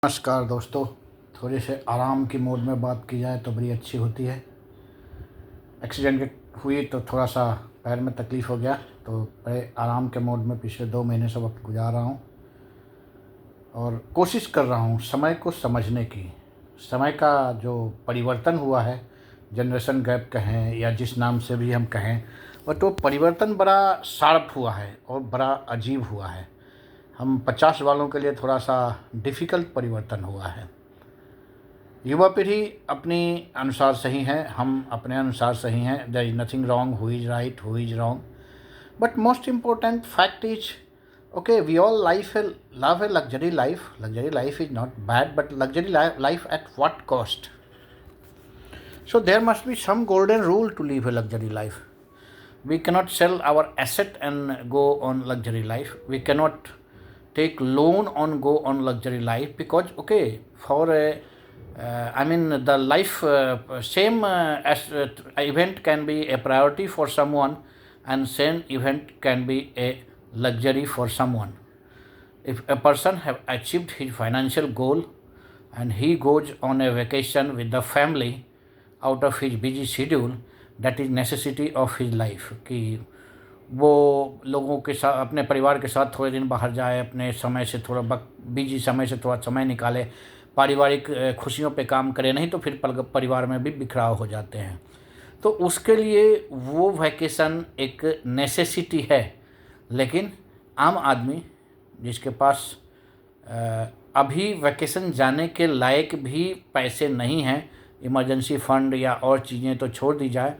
नमस्कार दोस्तों। थोड़े से आराम की मोड में बात की जाए तो बड़ी अच्छी होती है। एक्सीडेंट हुई तो थोड़ा सा पैर में तकलीफ़ हो गया, तो बड़े आराम के मोड में पिछले 2 महीने से वक्त गुजार रहा हूँ और कोशिश कर रहा हूँ समय को समझने की। समय का जो परिवर्तन हुआ है, जनरेशन गैप कहें या जिस नाम से भी हम कहें, बट वो परिवर्तन बड़ा शार्प हुआ है और बड़ा अजीब हुआ है। हम 50 वालों के लिए थोड़ा सा डिफ़िकल्ट परिवर्तन हुआ है। युवा पीढ़ी अपनी अनुसार सही है, हम अपने अनुसार सही हैं। There is nothing wrong, who is right, who is wrong, but most important fact is okay, we all life है love a luxury life. Luxury life is not bad, but luxury life at what cost? So there must be some golden rule to live a luxury life. We cannot sell our asset and go on luxury life. We cannot take loan on go on luxury life, because okay, for a the life same as event can be a priority for someone, and same event can be a luxury for someone. If a person have achieved his financial goal and he goes on a vacation with the family out of his busy schedule, that is necessity of his life कि वो लोगों के साथ, अपने परिवार के साथ थोड़े दिन बाहर जाए, अपने समय से थोड़ा बिजी समय से थोड़ा समय निकाले, पारिवारिक खुशियों पे काम करे, नहीं तो फिर परिवार में भी बिखराव हो जाते हैं। तो उसके लिए वो वैकेशन एक नेसेसिटी है। लेकिन आम आदमी जिसके पास अभी वैकेशन जाने के लायक भी पैसे नहीं हैं, इमरजेंसी फ़ंड या और चीज़ें तो छोड़ दी जाए,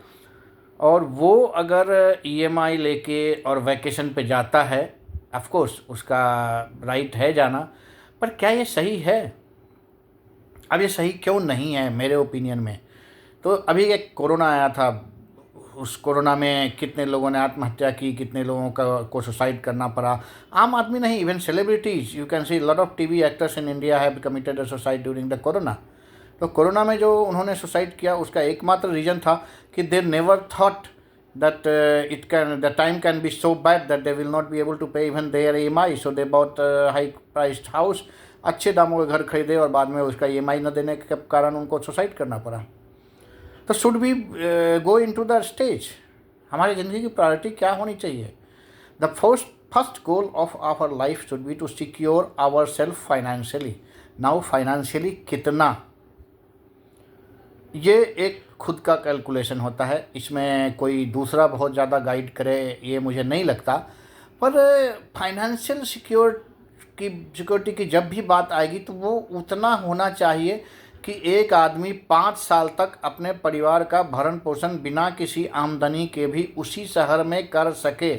और वो अगर ईएमआई लेके और वैकेशन पे जाता है, ऑफ कोर्स उसका राइट है जाना, पर क्या ये सही है? अब ये सही क्यों नहीं है मेरे ओपिनियन में? तो अभी एक कोरोना आया था, उस कोरोना में कितने लोगों ने आत्महत्या की, कितने लोगों को सुसाइड करना पड़ा। आम आदमी नहीं, even celebrities, you can see lot of TV actors in India have committed a suicide during the corona. तो कोरोना में जो उन्होंने सुसाइड किया, उसका एकमात्र रीज़न था कि they never thought that the time can be so bad that they will not be able to pay even their EMI, so they bought high priced house, अच्छे दामों का घर खरीदे और बाद में उसका EMI न देने के कारण उनको सुसाइड करना पड़ा। तो should we go into the stage? हमारी ज़िंदगी की प्रायोरिटी क्या होनी चाहिए? The first goal of our life should be to secure our self financially. Now financially कितना, ये एक खुद का कैलकुलेशन होता है, इसमें कोई दूसरा बहुत ज़्यादा गाइड करे ये मुझे नहीं लगता। पर फाइनेंशियल सिक्योरिटी की जब भी बात आएगी तो वो उतना होना चाहिए कि एक आदमी 5 साल तक अपने परिवार का भरण पोषण बिना किसी आमदनी के भी उसी शहर में कर सके।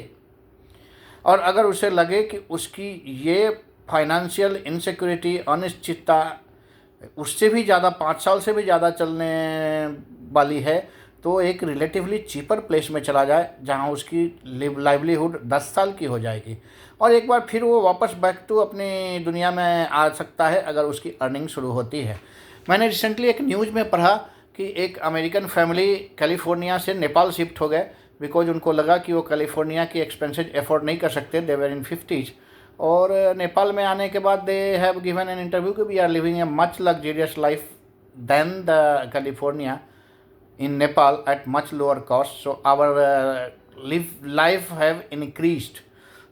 और अगर उसे लगे कि उसकी ये फाइनेंशियल इनसिक्योरिटी, अनिश्चितता उससे भी ज़्यादा 5 साल से भी ज़्यादा चलने वाली है, तो एक रिलेटिवली चीपर प्लेस में चला जाए जहां उसकी लाइवलीहुड 10 साल की हो जाएगी, और एक बार फिर वो वापस बैक टू अपनी दुनिया में आ सकता है अगर उसकी अर्निंग शुरू होती है। मैंने रिसेंटली एक न्यूज़ में पढ़ा कि एक अमेरिकन फैमिली कैलिफोर्निया से नेपाल शिफ्ट हो गए, बिकॉज उनको लगा कि वो कैलिफोर्निया की एक्सपेंसेस अफोर्ड नहीं कर सकते। दे वर इन 50s, और नेपाल में आने के बाद they have given an interview कि we are living a much luxurious life then the California in Nepal at much lower cost, so our life have increased.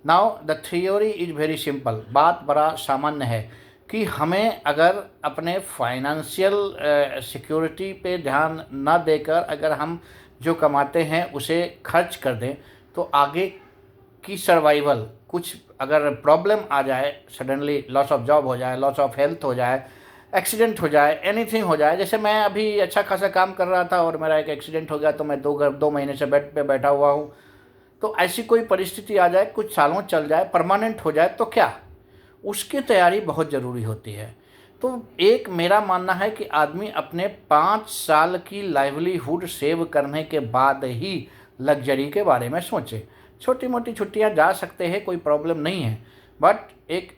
Now the theory is very simple, बात बड़ा सामान्य है कि हमें अगर अपने financial security पे ध्यान न देकर अगर हम जो कमाते हैं उसे खर्च कर दें, तो आगे की सर्वाइवल, कुछ अगर प्रॉब्लम आ जाए, सडनली लॉस ऑफ जॉब हो जाए, लॉस ऑफ हेल्थ हो जाए, एक्सीडेंट हो जाए, एनीथिंग हो जाए, जैसे मैं अभी अच्छा खासा काम कर रहा था और मेरा एक एक्सीडेंट हो गया, तो मैं 2 महीने से बेड पे बैठा हुआ हूँ। तो ऐसी कोई परिस्थिति आ जाए, कुछ सालों चल जाए, परमानेंट हो जाए, तो क्या उसकी तैयारी बहुत ज़रूरी होती है। तो एक मेरा मानना है कि आदमी अपने 5 साल की लाइवलीहुड सेव करने के बाद ही लग्जरी के बारे में सोचे। छोटी मोटी छुट्टियां जा सकते हैं, कोई प्रॉब्लम नहीं है, बट एक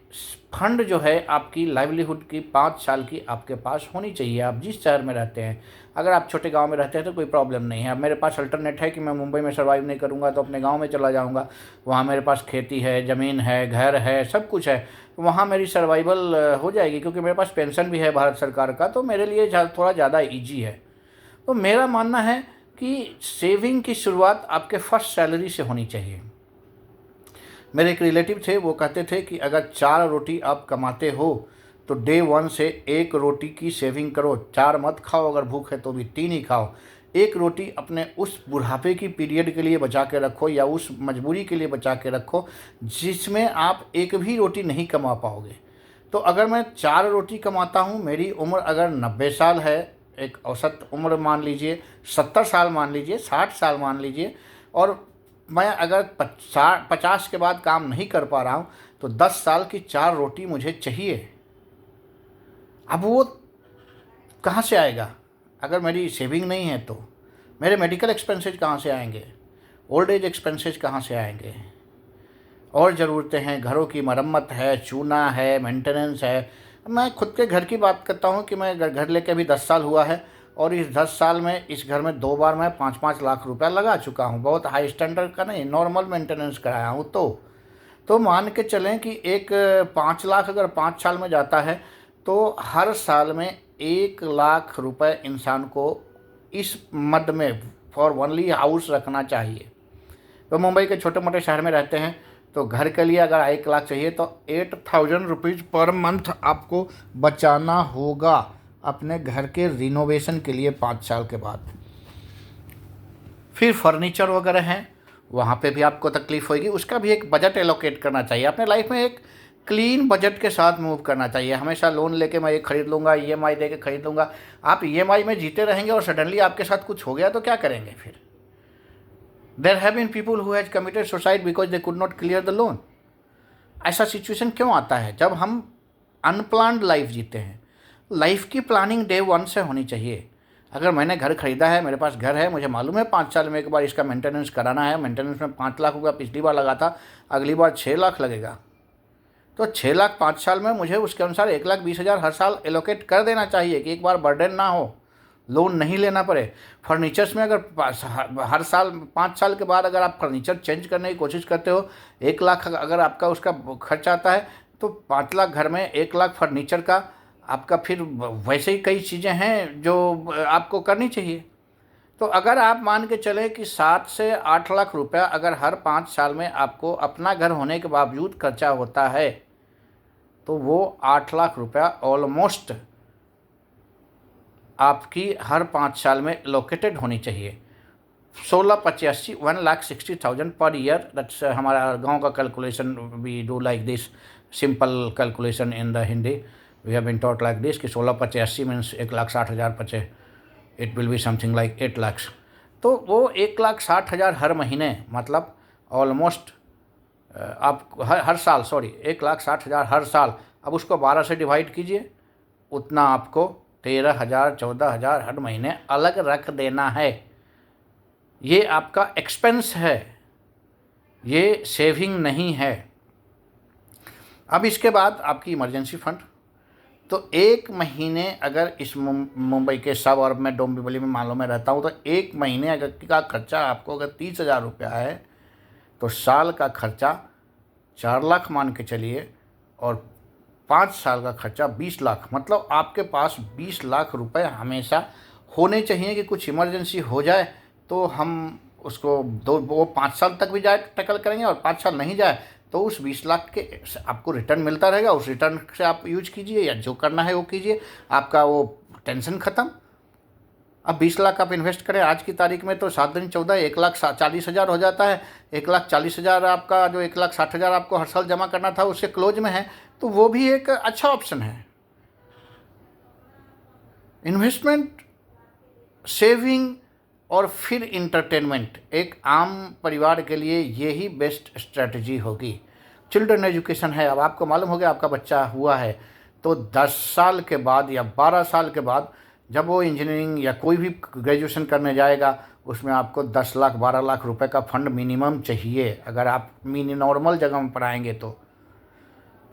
फंड जो है आपकी लाइवलीहुड की 5 साल की आपके पास होनी चाहिए। आप जिस शहर में रहते हैं, अगर आप छोटे गांव में रहते हैं तो कोई प्रॉब्लम नहीं है। अब मेरे पास अल्टरनेट है कि मैं मुंबई में सर्वाइव नहीं करूंगा तो अपने गांव में चला जाऊंगा, वहाँ मेरे पास खेती है, ज़मीन है, घर है, सब कुछ है, तो वहाँ मेरी सर्वाइवल हो जाएगी, क्योंकि मेरे पास पेंशन भी है भारत सरकार का, तो मेरे लिए थोड़ा ज़्यादा ईजी है। तो मेरा मानना है कि सेविंग की शुरुआत आपके फर्स्ट सैलरी से होनी चाहिए। मेरे एक रिलेटिव थे, वो कहते थे कि अगर 4 रोटी आप कमाते हो तो डे 1 से 1 रोटी की सेविंग करो। 4 मत खाओ, अगर भूख है तो भी 3 ही खाओ। 1 रोटी अपने उस बुढ़ापे की पीरियड के लिए बचा के रखो, या उस मजबूरी के लिए बचा के रखो जिसमें आप एक भी रोटी नहीं कमा पाओगे। तो अगर मैं 4 रोटी कमाता हूँ, मेरी उम्र अगर 90 साल है, एक औसत उम्र मान लीजिए, 70 साल मान लीजिए, 60 साल मान लीजिए, और मैं अगर 50 के बाद काम नहीं कर पा रहा हूँ, तो 10 साल की 4 रोटी मुझे चाहिए। अब वो कहाँ से आएगा? अगर मेरी सेविंग नहीं है तो मेरे मेडिकल एक्सपेंसेस कहाँ से आएंगे? ओल्ड एज एक्सपेंसेस कहाँ से आएंगे? और ज़रूरतें हैं, घरों की मरम्मत है, चूना है, मेंटेनेंस है। मैं खुद के घर की बात करता हूँ कि मैं घर लेके अभी 10 साल हुआ है, और इस 10 साल में इस घर में 2 बार मैं 5-5 लाख रुपया लगा चुका हूँ। बहुत हाई स्टैंडर्ड का नहीं, नॉर्मल मेंटेनेंस कराया हूँ। तो मान के चलें कि एक 5 लाख अगर 5 साल में जाता है, तो हर साल में 1 लाख रुपए इंसान को इस मद में फॉर ओनली हाउस रखना चाहिए। तो मुंबई के छोटे मोटे शहर में रहते हैं, तो घर के लिए अगर 1 लाख चाहिए तो 8,000 रुपीज़ पर मंथ आपको बचाना होगा अपने घर के रिनोवेशन के लिए 5 साल के बाद। फिर फर्नीचर वगैरह हैं, वहाँ पे भी आपको तकलीफ़ होगी, उसका भी एक बजट एलोकेट करना चाहिए। अपने लाइफ में एक क्लीन बजट के साथ मूव करना चाहिए। हमेशा लोन लेके मैं ये खरीद लूँगा, ईएमआई दे के खरीद लूँगा, आप ईएमआई में जीते रहेंगे और सडनली आपके साथ कुछ हो गया तो क्या करेंगे फिर? There have been people who has committed suicide because they could not clear the loan. ऐसा सिचुएशन क्यों आता है? जब हम अनप्लान्ड लाइफ जीते हैं। लाइफ की प्लानिंग डे 1 से होनी चाहिए। अगर मैंने घर खरीदा है, मेरे पास घर है, मुझे मालूम है 5 साल में एक बार इसका मेंटेनेंस कराना है, मेंटेनेंस में 5 लाख रुपया पिछली बार लगा था, अगली बार 6 लाख लगेगा, तो 6 लाख 5 साल में मुझे उसके अनुसार 1,20,000 हर साल एलोकेट कर देना चाहिए कि एक बार बर्डन ना हो, लोन नहीं लेना पड़े। फर्नीचर्स में अगर हर साल 5 साल के बाद अगर आप फर्नीचर चेंज करने की कोशिश करते हो, 1 लाख अगर आपका उसका खर्च आता है, तो 5 लाख घर में 1 लाख फर्नीचर का आपका, फिर वैसे ही कई चीज़ें हैं जो आपको करनी चाहिए। तो अगर आप मान के चलें कि 7 से 8 लाख रुपया अगर हर 5 साल में आपको अपना घर होने के बावजूद खर्चा होता है, तो वो 8 लाख रुपया ऑलमोस्ट आपकी हर 5 साल में लोकेटेड होनी चाहिए। 16/85 1,60,000 पर ईयर। दैट्स हमारा गांव का calculation, we do like this simple calculation in the Hindi, we have been taught like this कि 16/85 मीन्स 1,60,000 पचे, it will be something like 8 lakhs। तो वो 1,60,000 हर महीने, मतलब ऑलमोस्ट आप हर साल, सॉरी 1,60,000 हर साल। अब उसको 12 से डिवाइड कीजिए, उतना आपको 13,000 14,000 हर महीने अलग रख देना है। ये आपका एक्सपेंस है, ये सेविंग नहीं है। अब इसके बाद आपकी इमरजेंसी फंड। तो 1 महीने अगर इस मुंबई के सब अर्ब में, डोंबिवली में मान लो मैं रहता हूँ, तो 1 महीने अगर का खर्चा आपको अगर 30,000 रुपया है, तो साल का खर्चा 4 लाख मान के चलिए, और 5 साल का खर्चा 20 लाख। मतलब आपके पास 20 लाख रुपए हमेशा होने चाहिए कि कुछ इमरजेंसी हो जाए तो हम उसको वो 5 साल तक भी जाए टैकल करेंगे, और 5 साल नहीं जाए तो उस 20 लाख के आपको रिटर्न मिलता रहेगा। उस रिटर्न से आप यूज कीजिए या जो करना है वो कीजिए, आपका वो टेंशन ख़त्म। अब 20 लाख आप इन्वेस्ट करें आज की तारीख में, तो 7 दिन 14 1,40,000 हो जाता है। 1,40,000 आपका, जो 1,60,000 आपको हर साल जमा करना था उससे क्लोज में है, तो वो भी एक अच्छा ऑप्शन है। इन्वेस्टमेंट, सेविंग और फिर इंटरटेनमेंट, एक आम परिवार के लिए यही बेस्ट स्ट्रेटजी होगी। चिल्ड्रन एजुकेशन है, अब आपको मालूम हो गया आपका बच्चा हुआ है, तो 10 साल के बाद या 12 साल के बाद जब वो इंजीनियरिंग या कोई भी ग्रेजुएशन करने जाएगा, उसमें आपको 10 लाख 12 लाख रुपए का फंड मिनिमम चाहिए, अगर आप नॉर्मल जगह में पढ़ाएंगे तो।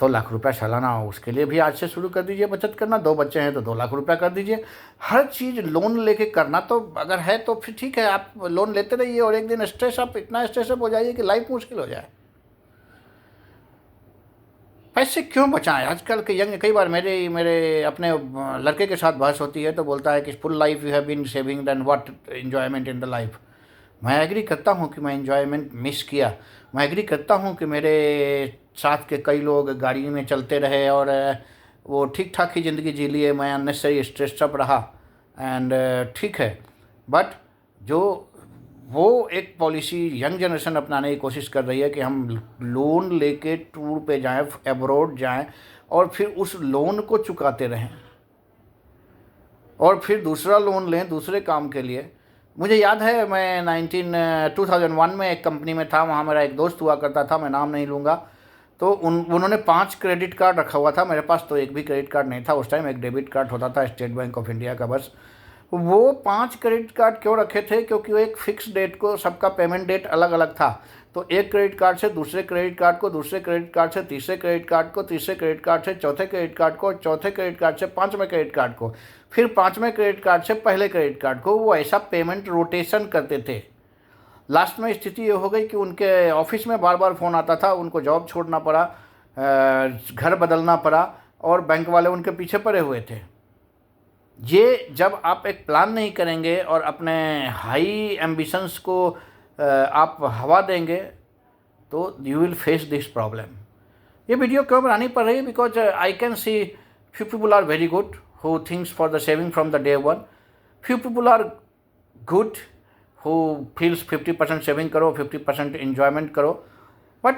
2 लाख रुपया सालाना हो, उसके लिए भी आज से शुरू कर दीजिए बचत करना। 2 बच्चे हैं तो 2 लाख रुपया कर दीजिए। हर चीज़ लोन लेके करना तो अगर है तो फिर ठीक है, आप लोन लेते रहिए और एक दिन इतना स्ट्रेसअप हो जाइए कि लाइफ मुश्किल हो जाए। पैसे क्यों बचाएं? आजकल के यंग, कई बार मेरे अपने लड़के के साथ बहस होती है तो बोलता है कि full life you have been saving then what enjoyment in the life. मैं एग्री करता हूँ कि मैं एंजॉयमेंट मिस किया। मैं एग्री करता हूँ कि मेरे साथ के कई लोग गाड़ी में चलते रहे और वो ठीक ठाक ही ज़िंदगी जी लिए, मैं अननेसेसरी स्ट्रेसअप रहा। एंड ठीक है, बट जो वो एक पॉलिसी यंग जनरेशन अपनाने की कोशिश कर रही है कि हम लोन लेके टूर पे जाएं, अब्रॉड जाएं और फिर उस लोन को चुकाते रहें और फिर दूसरा लोन लें दूसरे काम के लिए। मुझे याद है मैं 2001 में एक कंपनी में था, वहाँ मेरा एक दोस्त हुआ करता था, मैं नाम नहीं लूँगा। तो उन्होंने 5 क्रेडिट कार्ड रखा हुआ था। मेरे पास तो एक भी क्रेडिट कार्ड नहीं था उस टाइम, एक डेबिट कार्ड होता था स्टेट बैंक ऑफ इंडिया का बस। वो 5 क्रेडिट कार्ड क्यों रखे थे? क्योंकि वो एक फिक्स डेट को, सबका पेमेंट डेट अलग अलग था। तो एक क्रेडिट कार्ड से दूसरे क्रेडिट कार्ड को, दूसरे क्रेडिट कार्ड से तीसरे क्रेडिट कार्ड को, तीसरे क्रेडिट कार्ड से चौथे क्रेडिट कार्ड को, चौथे क्रेडिट कार्ड से 5वें क्रेडिट कार्ड को, फिर 5वें क्रेडिट कार्ड से पहले क्रेडिट कार्ड को। वो ऐसा पेमेंट रोटेशन करते थे। लास्ट में स्थिति ये हो गई कि उनके ऑफिस में बार बार फ़ोन आता था, उनको जॉब छोड़ना पड़ा, घर बदलना पड़ा और बैंक वाले उनके पीछे पड़े हुए थे। ये जब आप एक प्लान नहीं करेंगे और अपने हाई एम्बिशंस को आप हवा देंगे तो you will face this problem. ये वीडियो क्यों बनानी पड़ रही है? Because I can see few people are very good who thinks for the saving from the day one. Few people are good who feels 50% saving करो, 50% enjoyment करो, but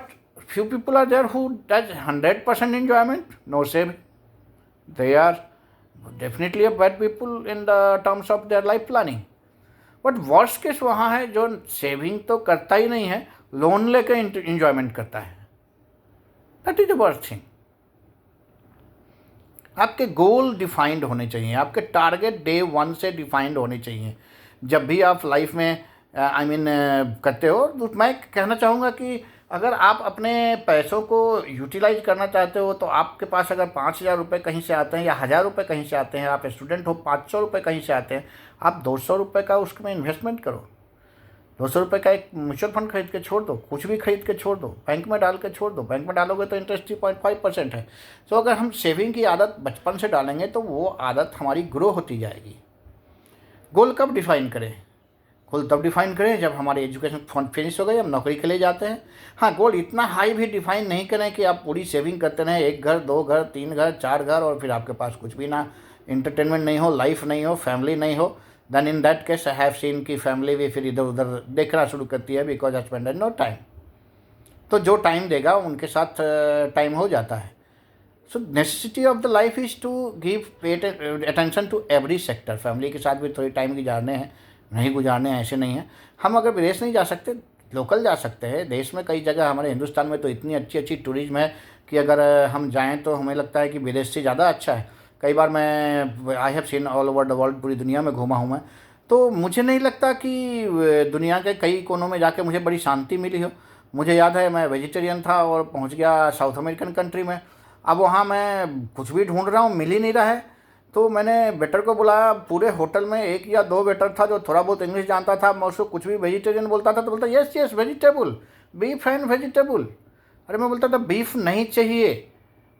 few people are there who does 100% enjoyment, no saving. They are definitely a bad people in the terms of their life planning. But worst case वहाँ है जो saving तो करता ही नहीं है, loan लेकर इंजॉयमेंट करता है। That is the worst thing. आपके गोल डिफाइंड होने चाहिए, आपके टारगेट डे 1 से डिफाइंड होने चाहिए जब भी आप लाइफ में करते हो। तो मैं कहना चाहूँगा कि अगर आप अपने पैसों को यूटिलाइज करना चाहते हो तो आपके पास अगर 5,000 रुपये कहीं से आते हैं या 1,000 रुपये कहीं से आते हैं, आप स्टूडेंट हो 500 रुपये कहीं से आते हैं, आप 200 रुपये का उसमें इन्वेस्टमेंट करो। 200 रुपये का एक म्यूचुअल फंड खरीद के छोड़ दो, कुछ भी खरीद के छोड़ दो, बैंक में डाल के छोड़ दो। बैंक में डालोगे तो इंटरेस्ट 3.5% है। तो अगर हम सेविंग की आदत बचपन से डालेंगे तो वो आदत हमारी ग्रो होती जाएगी। गोल कब डिफाइन करें? गोल तब डिफाइन करें जब हमारी एजुकेशन फंड फिनिश हो गई, हम नौकरी के लिए जाते हैं। हाँ, गोल इतना हाई भी डिफाइन नहीं करें कि आप पूरी सेविंग करते रहें, 1 घर, 2 घर, 3 घर, 4 घर और फिर आपके पास कुछ भी ना, इंटरटेनमेंट नहीं हो, लाइफ नहीं हो, फैमिली नहीं हो। Then in that case I have seen की फैमिली भी फिर इधर उधर देखना शुरू करती है because I spend no time. तो जो टाइम देगा उनके साथ टाइम हो जाता है। So necessity of the life is to give attention to every sector. Family के साथ भी थोड़ी टाइम गुजारने हैं, नहीं गुजारने हैं ऐसे नहीं है। हम अगर विदेश नहीं जा सकते, लोकल जा सकते हैं। देश में कई जगह, हमारे हिंदुस्तान में तो इतनी अच्छी अच्छी टूरिज्म है कि अगर हम जाएं तो हमें लगता है कि विदेश से ज़्यादा अच्छा है। कई बार मैं आई have seen all over the world, पूरी दुनिया में घूमा हूँ मैं, तो मुझे नहीं लगता कि दुनिया के कई कोनों में जाके मुझे बड़ी शांति मिली हो। मुझे याद है मैं वेजिटेरियन था और पहुँच गया साउथ अमेरिकन कंट्री में। अब वहाँ मैं कुछ भी ढूंढ रहा हूँ, मिल ही नहीं रहा है। तो मैंने वेटर को बुलाया। पूरे होटल में 1 या 2 वेटर था जो थोड़ा बहुत इंग्लिश जानता था। मैं उसको कुछ भी वेजिटेरियन बोलता था तो बोलता yes yes vegetable, beef and vegetable. अरे मैं बोलता था बीफ नहीं चाहिए,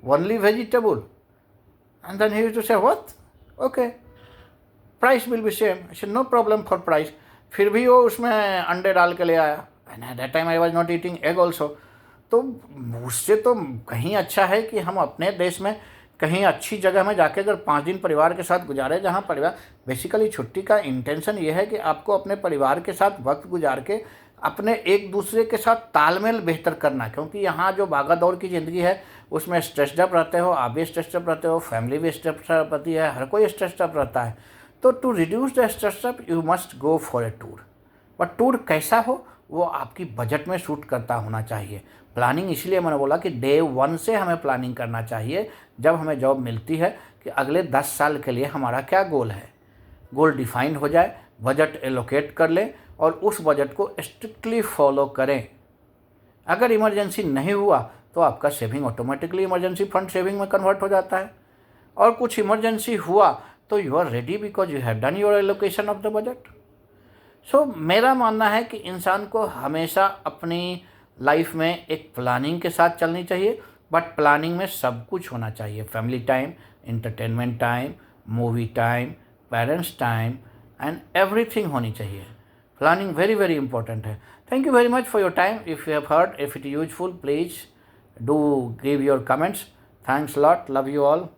only vegetable. And then he used to say what, okay price will be same. I said no problem for price. फिर भी वो उसमें अंडे डाल के ले आया। And at that time I was not eating egg also. तो उससे तो कहीं अच्छा है कि हम अपने देश में कहीं अच्छी जगह में जाके अगर 5 दिन परिवार के साथ गुजारे, जहाँ परिवार, बेसिकली छुट्टी का इंटेंशन ये है कि आपको अपने परिवार के साथ वक्त गुजार के अपने एक दूसरे के साथ तालमेल बेहतर करना। क्योंकि यहाँ जो भागा दौड़ की ज़िंदगी है उसमें स्ट्रेसडअप रहते हो, आप भी स्ट्रेसडअप रहते हो, फैमिली भी स्ट्रेसडअप रहती है, हर कोई स्ट्रेसडअप रहता है। तो to reduce the stress up you must go for a tour. But tour कैसा हो वो आपकी बजट में सूट करता होना चाहिए। प्लानिंग इसलिए मैंने बोला कि डे 1 से हमें प्लानिंग करना चाहिए जब हमें जॉब मिलती है कि अगले 10 साल के लिए हमारा क्या गोल है। गोल डिफाइंड हो जाए, बजट एलोकेट कर लें और उस बजट को स्ट्रिक्टली फॉलो करें। अगर इमरजेंसी नहीं हुआ तो आपका saving automatically emergency fund saving में कन्वर्ट हो जाता है। और कुछ इमरजेंसी हुआ तो you are ready because you have done your allocation of the budget. So मेरा मानना है कि इंसान को हमेशा अपनी लाइफ में एक प्लानिंग के साथ चलनी चाहिए, बट प्लानिंग में सब कुछ होना चाहिए, family time, entertainment time, movie time, parents time and everything होनी चाहिए। प्लानिंग वेरी वेरी इंपॉर्टेंट है। Thank you very much for your time. If you have heard, if it useful, please do give your comments. Thanks lot, love you all.